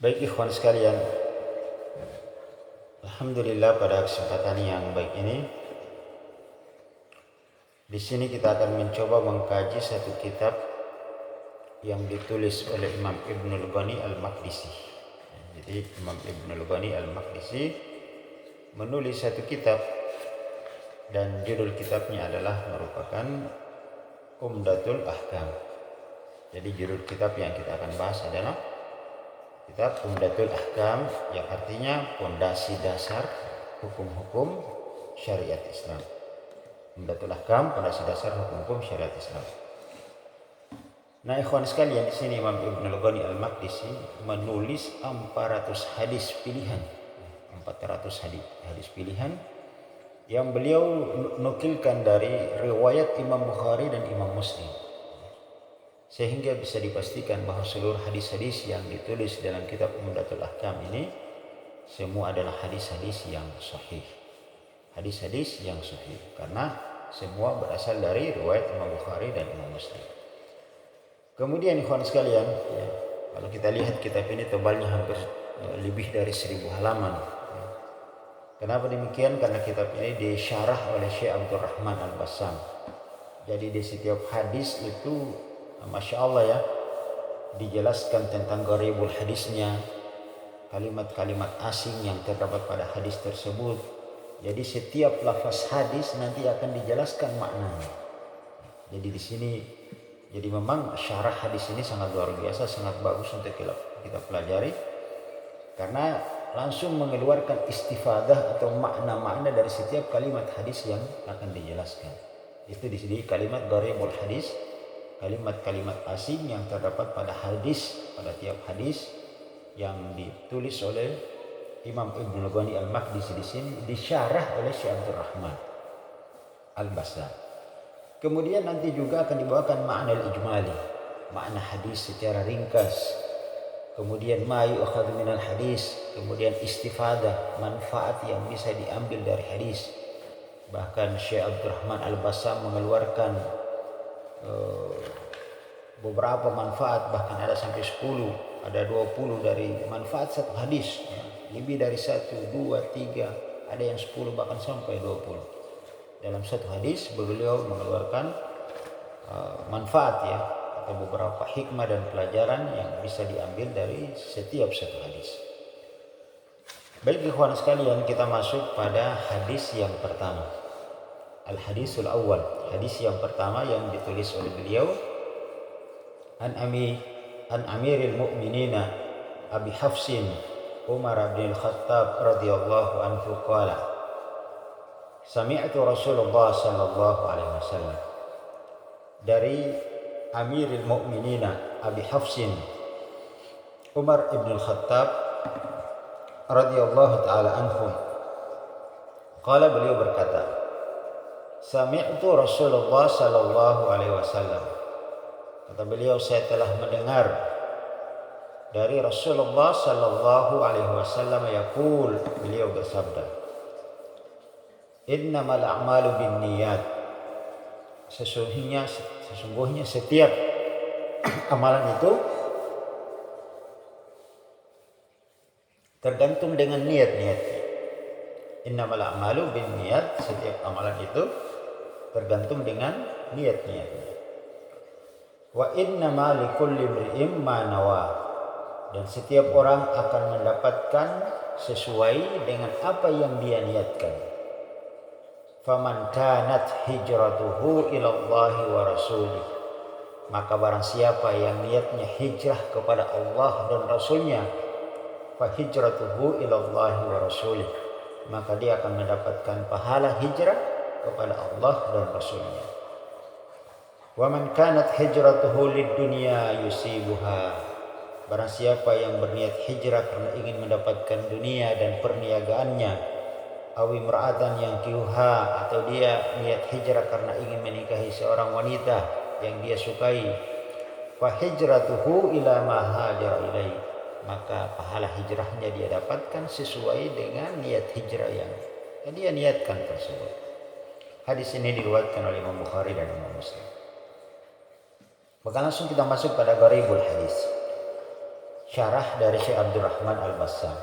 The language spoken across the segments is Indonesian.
Baik ikhwan sekalian, alhamdulillah pada kesempatan yang baik ini di sini kita akan mencoba mengkaji satu kitab yang ditulis oleh Imam Ibnul Ghani Al-Maqdisi. Jadi Imam Ibnul Ghani Al-Maqdisi menulis satu kitab dan judul kitabnya adalah merupakan Umdatul Ahkam. Jadi judul kitab yang kita akan bahas adalah kitab Umdatul Ahkam, yang artinya pondasi dasar hukum-hukum syariat Islam. Umdatul Ahkam, pondasi dasar hukum-hukum syariat Islam. Nah, ikhwan sekalian, di sini Imam Ibnul Ghani Al-Maqdisi menulis 400 hadis pilihan. 400 hadis pilihan yang beliau nukilkan dari riwayat Imam Bukhari dan Imam Muslim. Sehingga bisa dipastikan bahwa seluruh hadis-hadis yang ditulis dalam kitab Umdatul Ahkam ini semua adalah hadis-hadis yang sahih. Hadis-hadis yang sahih karena semua berasal dari riwayat Imam Bukhari dan Imam Muslim. Kemudian ikhwan sekalian, kalau kita lihat kitab ini tebalnya hampir lebih dari 1000 halaman. Kenapa demikian? Karena kitab ini disyarah oleh Syekh Abdul Rahman Al-Bassam. Jadi di setiap hadis itu Masya Allah ya, dijelaskan tentang gharibul hadisnya, kalimat-kalimat asing yang terdapat pada hadis tersebut. Jadi setiap lafaz hadis nanti akan dijelaskan maknanya. Jadi di sini, jadi memang syarah hadis ini sangat luar biasa, sangat bagus untuk kita pelajari, karena langsung mengeluarkan istifadah atau makna-makna dari setiap kalimat hadis yang akan dijelaskan. Itu di sini kalimat gharibul hadis, kalimat-kalimat asing yang terdapat pada hadis, pada tiap hadis yang ditulis oleh Imam Ibnul Ghani Al-Maqdisi di sini disyarah oleh Syekh Abdul Rahman Al-Bassam. Kemudian nanti juga akan dibawakan makna al-ijmali, makna hadis secara ringkas. Kemudian ma yu'khadhu minal hadis, kemudian istifadah, manfaat yang bisa diambil dari hadis. Bahkan Syekh Abdul Rahman Al-Bassam mengeluarkan beberapa manfaat, bahkan ada sampai 10, ada 20 dari manfaat satu hadis, lebih dari 1, 2, 3, ada yang 10 bahkan sampai 20. Dalam satu hadis beliau mengeluarkan manfaat ya, atau beberapa hikmah dan pelajaran yang bisa diambil dari setiap satu hadis. Baik ikhwan sekalian, kita masuk pada hadis yang pertama. Al-hadisul awal, hadis yang pertama yang ditulis oleh beliau, an Amiril Mu'minina Abi Hafsin Umar bin Khattab radhiyallahu anhu qala sami'tu Rasulullah sallallahu alaihi wasallam. Dari Amiril Mu'minina Abi Hafsin Umar bin Khattab radhiyallahu taala anhu, qala, beliau berkata, sami'tu Rasulullah sallallahu alaihi wasallam. Kata beliau, saya telah mendengar dari Rasulullah sallallahu alaihi wasallam yaqul, beliau bersabda, innamal a'malu binniyat. Sesungguhnya setiap amalan itu tergantung dengan niat-niatnya. Innamal a'malu binniyat, setiap amalan itu tergantung dengan niat-niatnya. Wa innama likulli imri'in ma nawa, dan setiap orang akan mendapatkan sesuai dengan apa yang dia niatkan. Faman kanat hijratuhu ilallahi wa rasulih, maka barang siapa yang niatnya hijrah kepada Allah dan Rasulnya, fa hijratuhu ilallahi wa rasulih, maka dia akan mendapatkan pahala hijrah kepada Allah dan Rasulnya. Wa man kanat hijratuhu lid-dunya yusibuha, barang siapa yang berniat hijrah karena ingin mendapatkan dunia dan perniagaannya, awi imra'atan yankihuha, atau dia niat hijrah karena ingin menikahi seorang wanita yang dia sukai, fa hijratuhu ila ma hajara ilaihi, maka pahala hijrahnya dia dapatkan sesuai dengan niat hijrah yang dia niatkan tersebut. Hadis ini diriwayatkan oleh Imam Bukhari dan Imam Muslim. Maka langsung kita masuk pada gharibul hadis. syarah dari Syekh Abdurrahman Al-Bassam.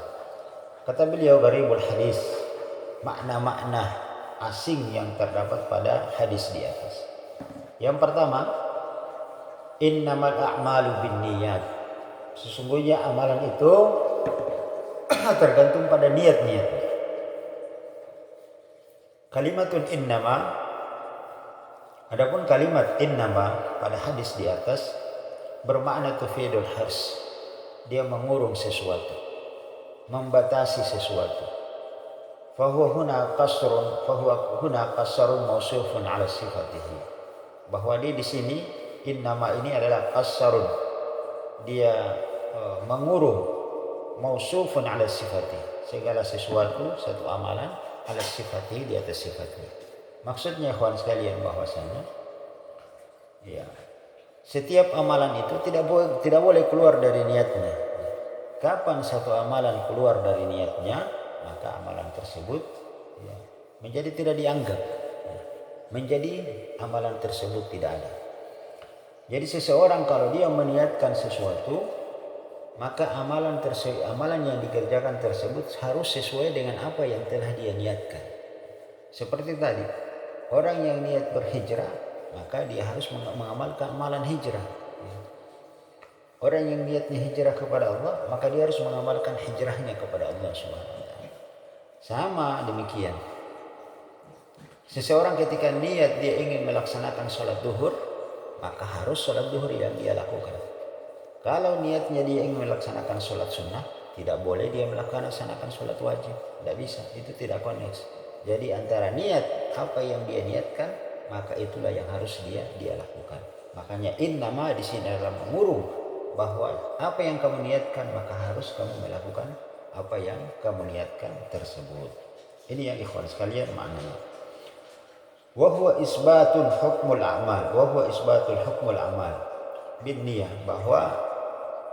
Kata beliau, gharibul hadis, makna-makna asing yang terdapat pada hadis di atas. Yang pertama, innamal a'malu binniyat. Sesungguhnya amalan itu tergantung pada niat-niatnya. Kalimatun innama, adapun kalimat innama pada hadis di atas bermakna tufidul hirs. Dia mengurung sesuatu, membatasi sesuatu. Fahuwa huna qasrun mausufun ala sifatihi. Bahwa dia di sini innama ini adalah qasrun. Dia mengurung mausufun ala sifatihi. Segala sesuatu, satu amalan ala sifatihi, di atas sifatnya. Maksudnya ikhwan sekalian bahwasanya ya, setiap amalan itu tidak boleh keluar dari niatnya. Kapan satu amalan keluar dari niatnya, maka amalan tersebut ya, menjadi tidak dianggap, ya, menjadi amalan tersebut tidak ada. Jadi seseorang kalau dia meniatkan sesuatu, maka amalan yang dikerjakan tersebut harus sesuai dengan apa yang telah dia niatkan. Seperti tadi, orang yang niat berhijrah, maka dia harus mengamalkan amalan hijrah. Orang yang niatnya hijrah kepada Allah, maka dia harus mengamalkan hijrahnya kepada Allah SWT. Sama demikian. Seseorang ketika niat dia ingin melaksanakan sholat duhur, maka harus sholat duhur yang dia lakukan. Kalau niatnya dia ingin melaksanakan sholat sunnah, tidak boleh dia melaksanakan sholat wajib. Tidak bisa, itu tidak koneksi. Jadi antara niat, apa yang dia niatkan, maka itulah yang harus dia lakukan. Makanya innama di sini adalah mengurung bahwa apa yang kamu niatkan, maka harus kamu melakukan apa yang kamu niatkan tersebut. Ini yang ikhwan sekalian maknanya. Wa huwa isbatul hukmul a'mal, wa huwa isbatul hukmul a'mal bin niyah, bahwa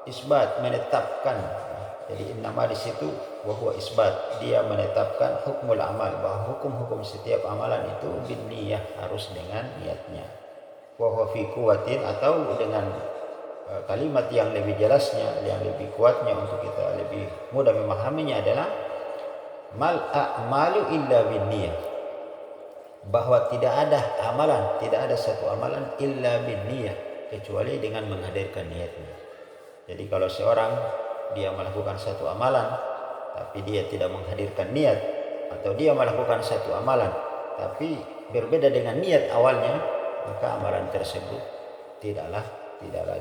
isbat menetapkan. Jadi innama di situ wa huwa isbat, dia menetapkan hukmul amal, bahwa hukum-hukum setiap amalan itu bin niyah, harus dengan niatnya. Wa huwa fi quwwatin, atau dengan kalimat yang lebih jelasnya, yang lebih kuatnya untuk kita lebih mudah memahaminya adalah mal a'malu illa bin niyah, bahwa tidak ada amalan, tidak ada satu amalan illa bin niyah, kecuali dengan menghadirkan niatnya. Jadi kalau seorang dia melakukan satu amalan tapi dia tidak menghadirkan niat, atau dia melakukan satu amalan tapi berbeda dengan niat awalnya, maka amalan tersebut tidaklah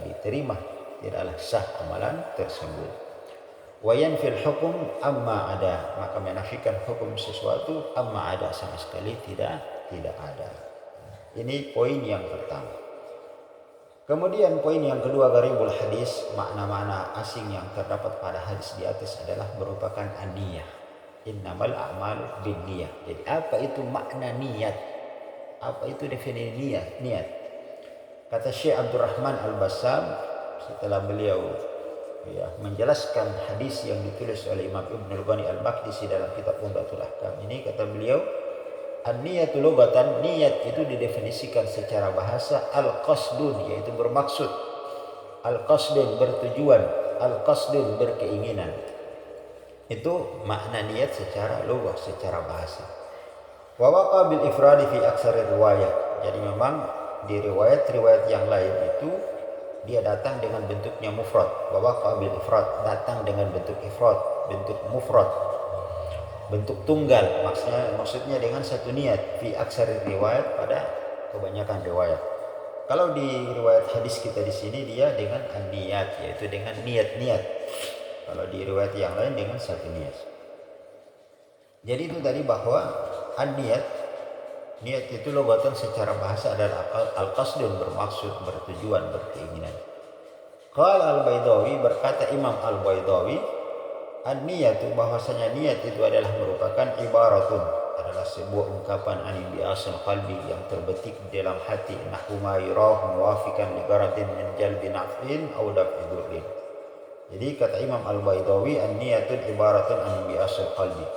diterima, tidaklah sah amalan tersebut. Wa yanfil hukum amma ada, maka menafikan hukum sesuatu amma ada, sama sekali tidak ada. Ini poin yang pertama. Kemudian poin yang kedua, gharibul hadis, makna-makna asing yang terdapat pada hadis di atas adalah merupakan an-niyah. Innamal a'malu binniyah. Jadi apa itu makna niat? Apa itu definisi niat? Kata Syekh Abdurrahman Al-Bassam, setelah beliau menjelaskan hadis yang ditulis oleh Imam Ibnul Ghani Al-Maqdisi dalam kitab Umdatul Ahkam ini, kata beliau, an-niyatu lughatan, niat itu didefinisikan secara bahasa al-qasdun, yaitu bermaksud, al-qasdun bertujuan, al-qasdun berkeinginan. Itu makna niat secara lughah, secara bahasa. Wa waqa bil ifradi fi aksari riwayat. Jadi memang di riwayat yang lain itu dia datang dengan bentuknya mufrad. Wa waqa bil ifrad, datang dengan bentuk ifrad, bentuk mufrad, bentuk tunggal, maksudnya dengan satu niat, fi aksari riwayat, pada kebanyakan riwayat. Kalau di riwayat hadis kita di sini dia dengan an-niyat, yaitu dengan niat-niat. Kalau di riwayat yang lain dengan satu niat. Jadi itu tadi bahwa an-niyat, niat itu logatan secara bahasa adalah al-qasdun, bermaksud, bertujuan, berkeinginan. Qala al-Baydawi, berkata Imam al-Baydawi, an-niyatu, bahwasanya niat itu adalah merupakan ibaratun, adalah sebuah ungkapan anin bi'asul qalbi, yang terbetik di dalam hati, nahwu ma yurahu muwafiqan li gharadin min jalbi naf'in aw daf'i dhurrin. Jadi kata Imam al-Baydawi, an-niyatun ibaratun anin bi'asul qalbi.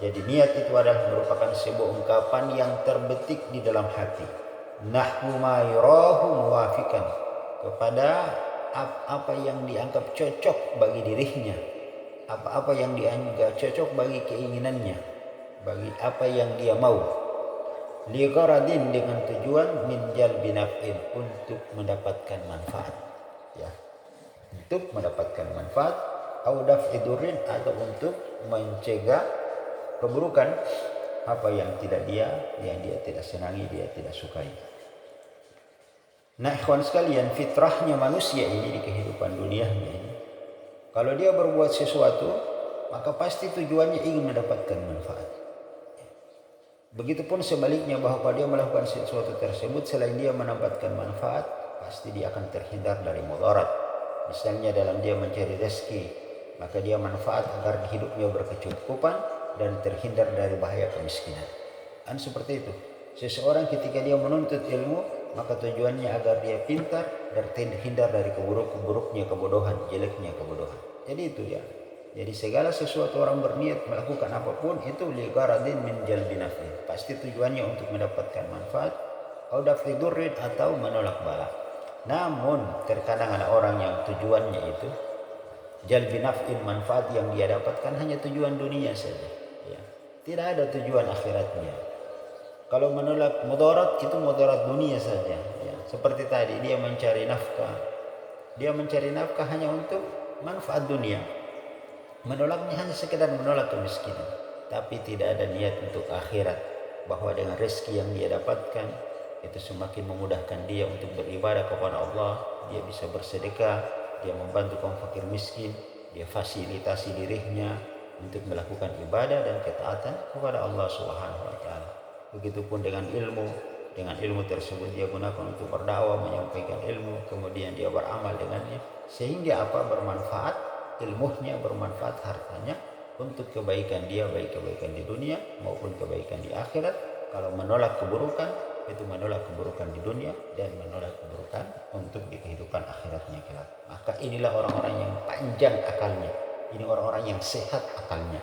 Jadi niat itu adalah merupakan sebuah ungkapan yang terbetik di dalam hati, nahwu ma yurahu muwafiqan, kepada apa yang dianggap cocok bagi dirinya, apa yang dianggap cocok bagi keinginannya, bagi apa yang dia mau. Ligharadin, dengan tujuan min jalbi naf'in, untuk mendapatkan manfaat, ya, untuk mendapatkan manfaat, au daf'i durrin, atau untuk mencegah keburukan, apa yang dia tidak senangi, dia tidak sukai. Nah, ikhwan sekalian, fitrahnya manusia ini di kehidupan dunianya ini, kalau dia berbuat sesuatu, maka pasti tujuannya ingin mendapatkan manfaat. Begitupun sebaliknya, bahwa dia melakukan sesuatu tersebut selain dia mendapatkan manfaat, pasti dia akan terhindar dari mudarat. Misalnya dalam dia mencari rezeki, maka dia manfaat agar hidupnya berkecukupan dan terhindar dari bahaya kemiskinan. Kan seperti itu. Seseorang ketika dia menuntut ilmu, maka tujuannya agar dia pintar dan terhindar dari keburuk-buruknya kebodohan, jeleknya kebodohan. Jadi itu ya. Jadi segala sesuatu orang berniat melakukan apapun itu ligharadin min jalbi naf'in, pasti tujuannya untuk mendapatkan manfaat, au daf'i durrin, atau menolak bala. Namun terkadang ada orang yang tujuannya itu jalbi naf'in, manfaat yang dia dapatkan hanya tujuan dunia saja, ya. Tidak ada tujuan akhiratnya. Kalau menolak mudarat, itu mudarat dunia saja, ya. Seperti tadi dia mencari nafkah. Dia mencari nafkah hanya untuk manfaat dunia. Menolaknya hanya sekedar menolak kemiskinan, tapi tidak ada niat untuk akhirat, bahwa dengan rezeki yang dia dapatkan itu semakin memudahkan dia untuk beribadah kepada Allah. Dia bisa bersedekah, dia membantu kaum fakir miskin, dia fasilitasi dirinya untuk melakukan ibadah dan ketaatan kepada Allah Subhanahu wa taala. Begitupun dengan ilmu tersebut dia gunakan untuk berdakwah, menyampaikan ilmu, kemudian dia beramal dengannya, sehingga bermanfaat ilmunya, bermanfaat hartanya untuk kebaikan dia, baik kebaikan di dunia maupun kebaikan di akhirat. Kalau menolak keburukan, itu menolak keburukan di dunia dan menolak keburukan untuk di kehidupan akhiratnya kelak. Maka inilah orang-orang yang panjang akalnya. Ini orang-orang yang sehat akalnya.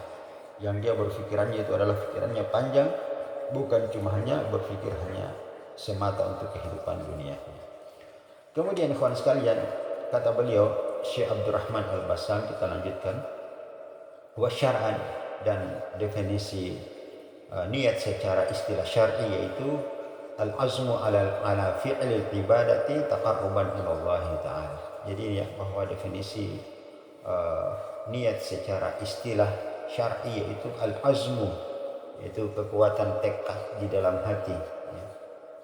Yang dia berpikirannya itu adalah pikirannya panjang, bukan cuma hanya berpikir hanya semata untuk kehidupan dunia. Kemudian ikhwan sekalian, kata beliau Syekh Abdurrahman Al-Bassam, kita lanjutkan, wa syar'an, dan definisi niat secara istilah syar'i yaitu al-azmu ala fi'lil ibadati taqarruban ila Allah taala. Jadi ya, bahwa definisi niat secara istilah syar'i yaitu al-azmu, yaitu kekuatan tekad di dalam hati, ya.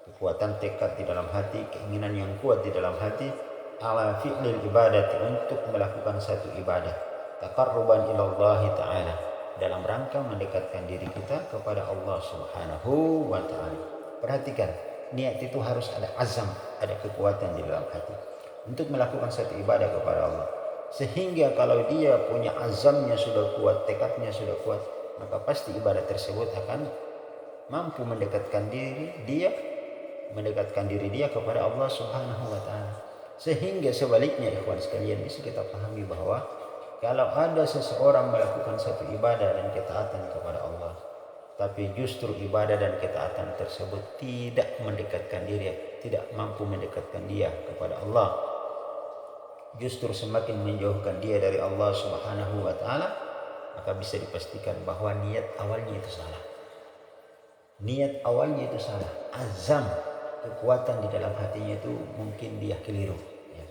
Kekuatan tekad di dalam hati, keinginan yang kuat di dalam hati, ala fi'lil ibadati, untuk melakukan satu ibadah, taqarruban ila Allah taala, dalam rangka mendekatkan diri kita kepada Allah Subhanahu wa taala. Perhatikan, niat itu harus ada azam, ada kekuatan di dalam hati untuk melakukan satu ibadah kepada Allah. Sehingga kalau dia punya azamnya sudah kuat, tekadnya sudah kuat, maka pasti ibadah tersebut akan mampu mendekatkan diri dia kepada Allah Subhanahu wa taala. Sehingga sebaliknya ikhwan sekalian, bisa kita pahami bahwa kalau ada seseorang melakukan satu ibadah dan ketaatan kepada Allah, tapi justru ibadah dan ketaatan tersebut tidak mendekatkan diri, tidak mampu mendekatkan dia kepada Allah, justru semakin menjauhkan dia dari Allah Subhanahu wa taala, maka bisa dipastikan bahwa niat awalnya itu salah. Niat awalnya itu salah. Azam, kekuatan di dalam hatinya itu mungkin dia keliru, ya.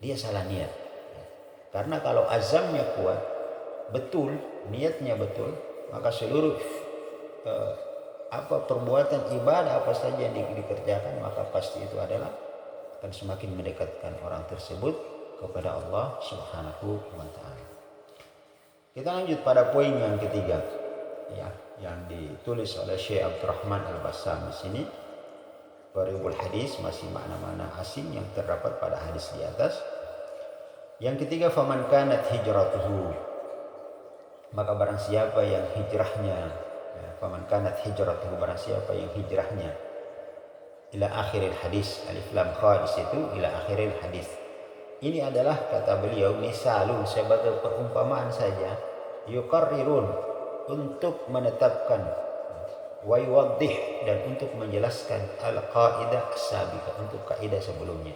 Dia salah niat, ya. Karena kalau azamnya kuat, betul, niatnya betul, maka seluruh perbuatan ibadah apa saja yang dikerjakan, maka pasti itu adalah akan semakin mendekatkan orang tersebut kepada Allah Subhanahu wa taala. Kita lanjut pada poin yang ketiga, ya, yang ditulis oleh Syekh Abdurrahman Al-Bassam di sini. Gharibul hadis, masih makna-makna asing yang terdapat pada hadis di atas. Yang ketiga, faman kanat hijratuhu, maka barang siapa yang hijrahnya, ya, faman kanat hijratuhu, barang siapa yang hijrahnya ila akhiril hadis, alif lam kha di situ, ila akhiril hadis. Ini adalah, kata beliau, misalun, sebagai perumpamaan saja, yuqarrirun, untuk menetapkan, wa yuwaddih, dan untuk menjelaskan al-qaidah as-sabiqah, untuk kaidah sebelumnya.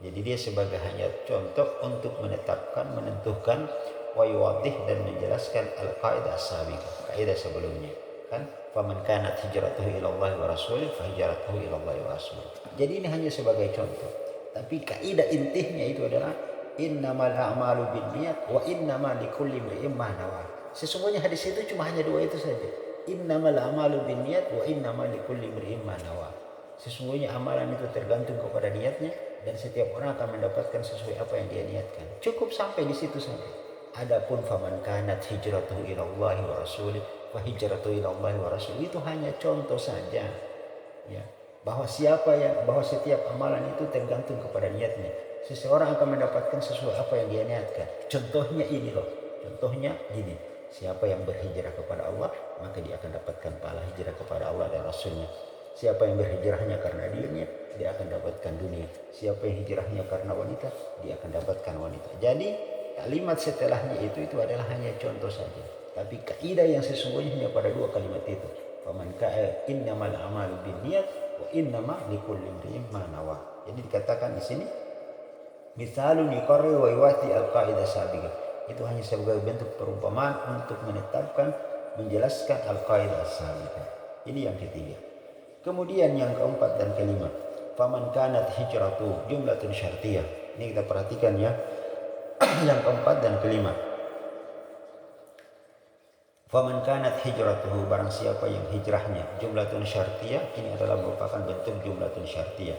Jadi dia sebagai hanya contoh untuk menetapkan, menentukan, wa yuwadih dan menjelaskan al-qaidah as-sabiqah, kaidah sebelumnya. Kan faman kanat hijratuhu ila Allah wa rasulih fa hijratuhu ila Allah wa rasulih. Jadi ini hanya sebagai contoh. Tapi kaidah intinya itu adalah innamal a'malu binniyat wa innamal likulli imri'in ma nawa. Sesungguhnya hadis itu cuma hanya dua itu saja. Innamal a'malu binniyat wa innamal likulli imri'in ma nawa. Sesungguhnya amalan itu tergantung kepada niatnya dan setiap orang akan mendapatkan sesuai apa yang dia niatkan. Cukup sampai di situ saja. Adapun faman kanat hijratuhu ila Allah wa rasulih fa hijratuhu ila Allah wa rasulih itu hanya contoh saja. Ya, bahwa setiap amalan itu tergantung kepada niatnya. Seseorang akan mendapatkan sesuai apa yang dia niatkan. Contohnya ini loh. Contohnya gini. Siapa yang berhijrah kepada Allah, maka dia akan dapatkan pahala hijrah kepada Allah dan Rasulnya. Siapa yang berhijrahnya karena dirinya, dia akan dapatkan dunia. Siapa yang hijrahnya karena wanita, dia akan dapatkan wanita. Jadi kalimat setelahnya itu adalah hanya contoh saja. Tapi kaidah yang sesungguhnya hanya pada dua kalimat itu. Faman innamal a'malu binniyat wa innama likulli imri'in ma nawa. Jadi dikatakan di sini misalun yuqarrir wa yuwati al-qaidah sabiqah. Itu hanya sebagai bentuk perumpamaan untuk menetapkan, menjelaskan al-qaidah sabiqah. Ini yang ketiga. Kemudian yang keempat dan kelima, faman kanat hijratu jumlatun syartiyah. Ini kita perhatikan ya. Yang keempat dan kelima. Faman kanat hijratuhu, barang siapa yang hijrahnya jumlatun syartiyah, ini adalah merupakan bentuk jumlatun syartiyah.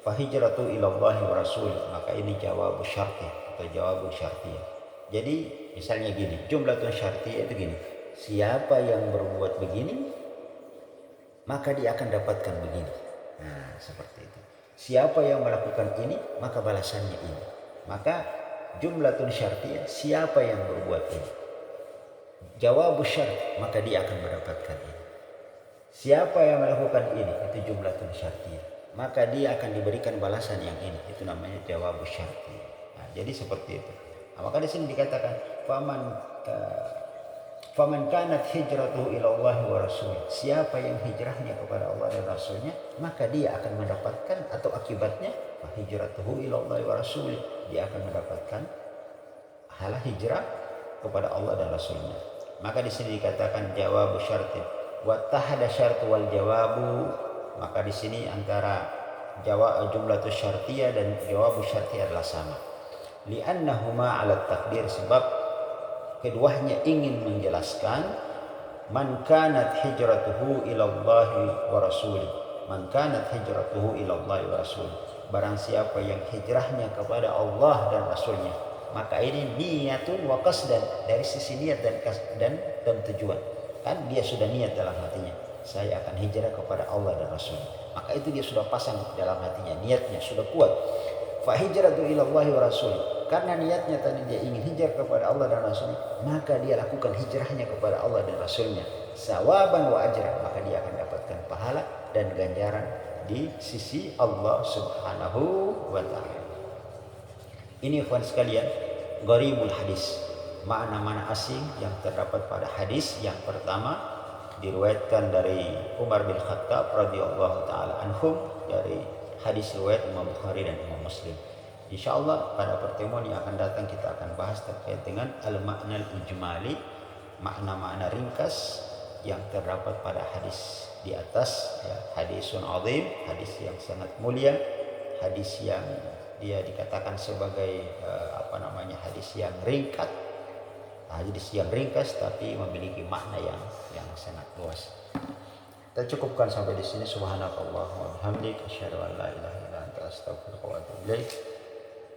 Fa hijratu ila Allah wa rasulih, maka ini jawab syartiyah atau jawab syartiyah. Jadi misalnya gini, jumlatun syartiyah itu gini. Siapa yang berbuat begini, maka dia akan dapatkan begini. Nah, seperti itu. Siapa yang melakukan ini, maka balasannya ini. Maka jumlatun syartiyah, siapa yang berbuat ini. Jawab syarat, maka dia akan mendapatkan ini. Siapa yang melakukan ini, itu jumlatun syartiyah. Maka dia akan diberikan balasan yang ini. Itu namanya jawab syartiyah. Nah, jadi seperti itu. Nah, maka di sini dikatakan faman kanat hijratuhu ila Allah wa rasulih. Siapa yang hijrahnya kepada Allah dan Rasulnya, maka dia akan mendapatkan atau akibatnya fa hijratuhu ila Allah wa rasulih. Dia akan mendapatkan pahala hijrah kepada Allah dan Rasulnya. Maka di sini dikatakan jawab syartin wa tahada syartu wal jawabu. Maka di sini antara jawab jumlatus syartiyah dan jawab syartiyah adalah sama. Li'annahuma 'ala takdir, sebab keduanya ingin menjelaskan man kanat hijratuhu ila Allah wa rasulih. Man kanat hijratuhu ila Allah wa rasulih. Barang siapa yang hijrahnya kepada Allah dan Rasulnya, maka ini niyatun wa qasdan, dari sisi niat dan tujuan. Kan dia sudah niat dalam hatinya, saya akan hijrah kepada Allah dan Rasulnya. Maka itu dia sudah pasang dalam hatinya, niatnya sudah kuat. Fa hijratu ila Allah wa rasulih. Karena niatnya tadi dia ingin hijrah kepada Allah dan Rasulnya, maka dia lakukan hijrahnya kepada Allah dan Rasulnya. Sawaban wa ajra, maka dia akan dapatkan pahala dan ganjaran di sisi Allah Subhanahu wa ta'ala. Ini ikhwan sekalian, gharibul hadis, makna-makna asing yang terdapat pada hadis. Yang pertama diriwayatkan dari Umar bin Khattab radhiyallahu taala anhum, dari hadis riwayat Imam Bukhari dan Imam Muslim. InsyaAllah pada pertemuan yang akan datang kita akan bahas terkait dengan al-ma'nal ijmali, makna-makna ringkas yang terdapat pada hadis di atas ya. Hadisun azim, hadis yang sangat mulia, hadis yang dia dikatakan sebagai hadis yang ringkas. Hadis yang ringkas tapi memiliki makna yang sangat luas. Kita cukupkan sampai di sini. Subhanakallah wa bihamdik, asyhadu an la ilaha illa anta, astaghfiruka wa atubu ilaik.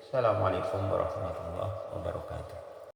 Assalamualaikum warahmatullahi wabarakatuh.